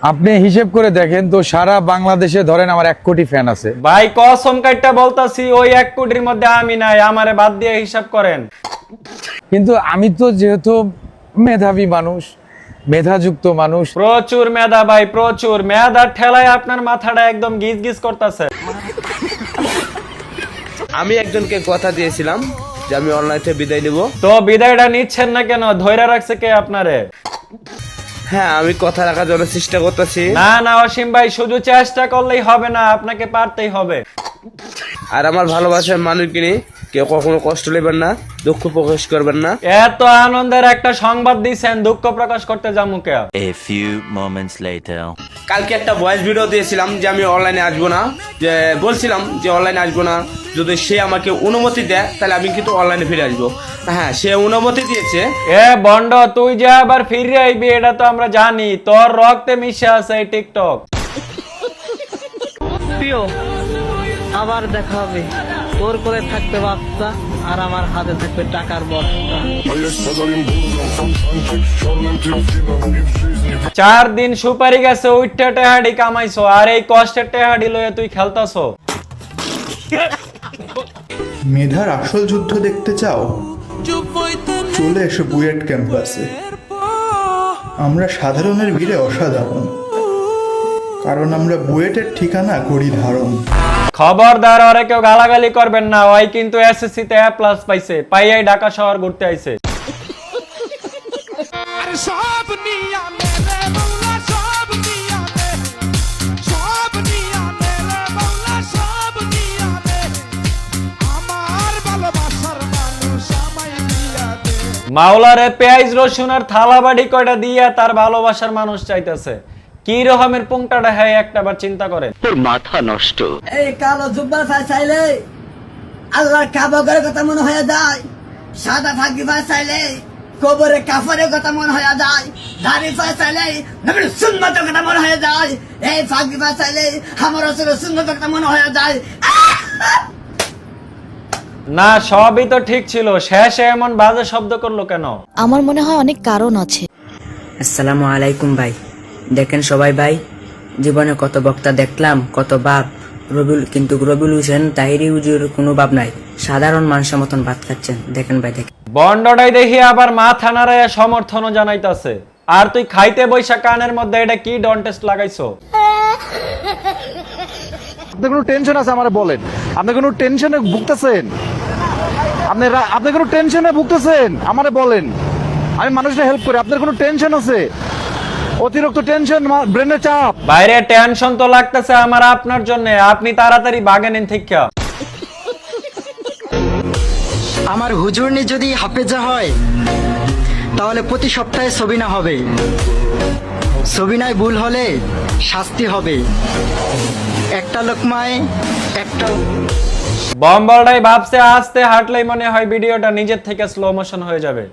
আপনি হিসেব করে দেখেন তো, সারা বাংলাদেশে ধরেন আমার 1 কোটি ফ্যান আছে। ভাই কসম কাইটটা বলতাছি ওই 1 কোটির মধ্যে আমি নাই, আমারে বাদ দিয়ে হিসাব করেন। কিন্তু আমি তো যেহেতু মেধাবী মানুষ, মেধাযুক্ত মানুষ, প্রচুর মেধা ভাই, প্রচুর মেধার ঠেলায় আপনার মাথাটা একদম গিজ গিজ করতেছে। আমি একজনকে কথা দিয়েছিলাম যে আমি অনলাইন থেকে বিদায় নিব। তো বিদায়টা নিচ্ছেন না কেন? ধৈর্য রাখছে কে আপনারে? হ্যাঁ, আমি কথা রাখার জন্য চেষ্টা করতেছি। না না অসীম ভাই, শুধু চেষ্টা করলেই হবে না, আপনাকে পারতেই হবে। আর আমার ভালোবাসার মানুষকে নিয়ে কেউ কখনো কষ্ট নেবেন না, দুঃখ প্রকাশ করবেন না। এত আনন্দের একটা সংবাদ দিয়েছেন, দুঃখ প্রকাশ করতে যাবো কে? A few moments later. কালকে একটা ভয়েস ভিডিও দিয়েছিলাম যে আমি অনলাইনে আসবো না, যে বলছিলাম যে অনলাইনে আসবো না, যদি সে আমাকে অনুমতি দেয় তাহলে আমি কিন্তু অনলাইনে ফিরে আসবো। হ্যাঁ, সে অনুমতি দিয়েছে। এ বন্ড, তুই যে আবার ফিরে আইবি এটা তো আমরা জানি, তোর রক্তে মিশে আছে এই টিকটক। প্রিয়, আবার দেখা হবে। তোর করে থাকবে বাচ্চা আর আমার হাতে থাকবে টাকার বস্তা। 4 দিন সুপারি গেছে, উইঠা টেহাডি কামাইছো, আর এই কষ্টের টেহাডি লয়ে তুই খেলতাছো। মেধার আসল যুদ্ধ দেখতে চাও? চলে এসো বুয়েট ক্যাম্পাসে। আমরা সাধারণের ভিড়ে অসাধারণ, কারণ আমরা বুয়েটের ঠিকানা করি ধারণ। খবরদার, ওরে কেউ গালাগালি করবেন না, ওই কিন্তু এসএসসি তে A+ পাইছে, পাইয়াই ঢাকা শহর ঘুরতে আইছে। মাওলারে পেঁয়াজ রসুন আর থালা বাড়ি কয়টা দিয়া তার ভালোবাসার মানুষ চাইতেছে। কি রকমের পুংটাটা হ্যাঁ একটাবার চিন্তা করে। তোর মাথা নষ্ট। এই কালো জুব্বা চাইলে আল্লাহর কাবাগরের কথা মনে হয়ে যায়, সাদা ফাঁকি চাইলে কবরে কাফরের কথা মনে হয়ে যায়, দাড়ি চাইলে নবীর সুন্নতের কথা মনে হয়ে যায়, এই ফাঁকি চাইলে আমার রাসূলের সুন্নতের কথা মনে হয়ে যায়। না, সবই তো ঠিক ছিল, শেষে এমন বাজে শব্দ করলো কেন? আমার মনে হয় অনেক কারণ আছে। আসসালামু আলাইকুম ভাই। দেখেন সবাই ভাই, জীবনে কত বক্তা দেখলাম, কত বাপ, কিন্তু রবিউল হোসেন তাহিরি হুজুর কোনো বাপ নাই, সাধারণ মানুষের মতন ভাত খাচ্ছেন। দেখেন ভাই, দেখেন বন্ডটাই দেখি আবার মাথা নাড়াইয়া সমর্থনও জানাইতাছে। আর তুই খাইতে বৈশা কানের মধ্যে এটা কি ডন টেস্ট লাগাইছো? আপনার কোনো টেনশন আছে আমারে বলেন। আপনি কোনো টেনশনে ভুগতেছেন? আপনি কোনো টেনশনে ভুগতেছেন আমারে বলেন, আমি মানুষটা হেল্প করি। আপনার কোনো টেনশন আছে? অতিরিক্ত টেনশন, ব্রেনের চাপ। বাইরে টেনশন তো লাগতেছে আমার আপনার জন্য, আপনি তাড়াতাড়ি বাগেন থেকে। আমার হুজুরনি যদি হাফেজা হয় তাহলে প্রতি সপ্তাহে সবিনা হবে, সবিনায় ভুল হলে শাস্তি হবে। একটা লোকমায় একটা বম্বলটাই ভাবছে আস্তে হাঁটলেই মনে হয় ভিডিওটা নিজের থেকে স্লো মোশন হয়ে যাবে।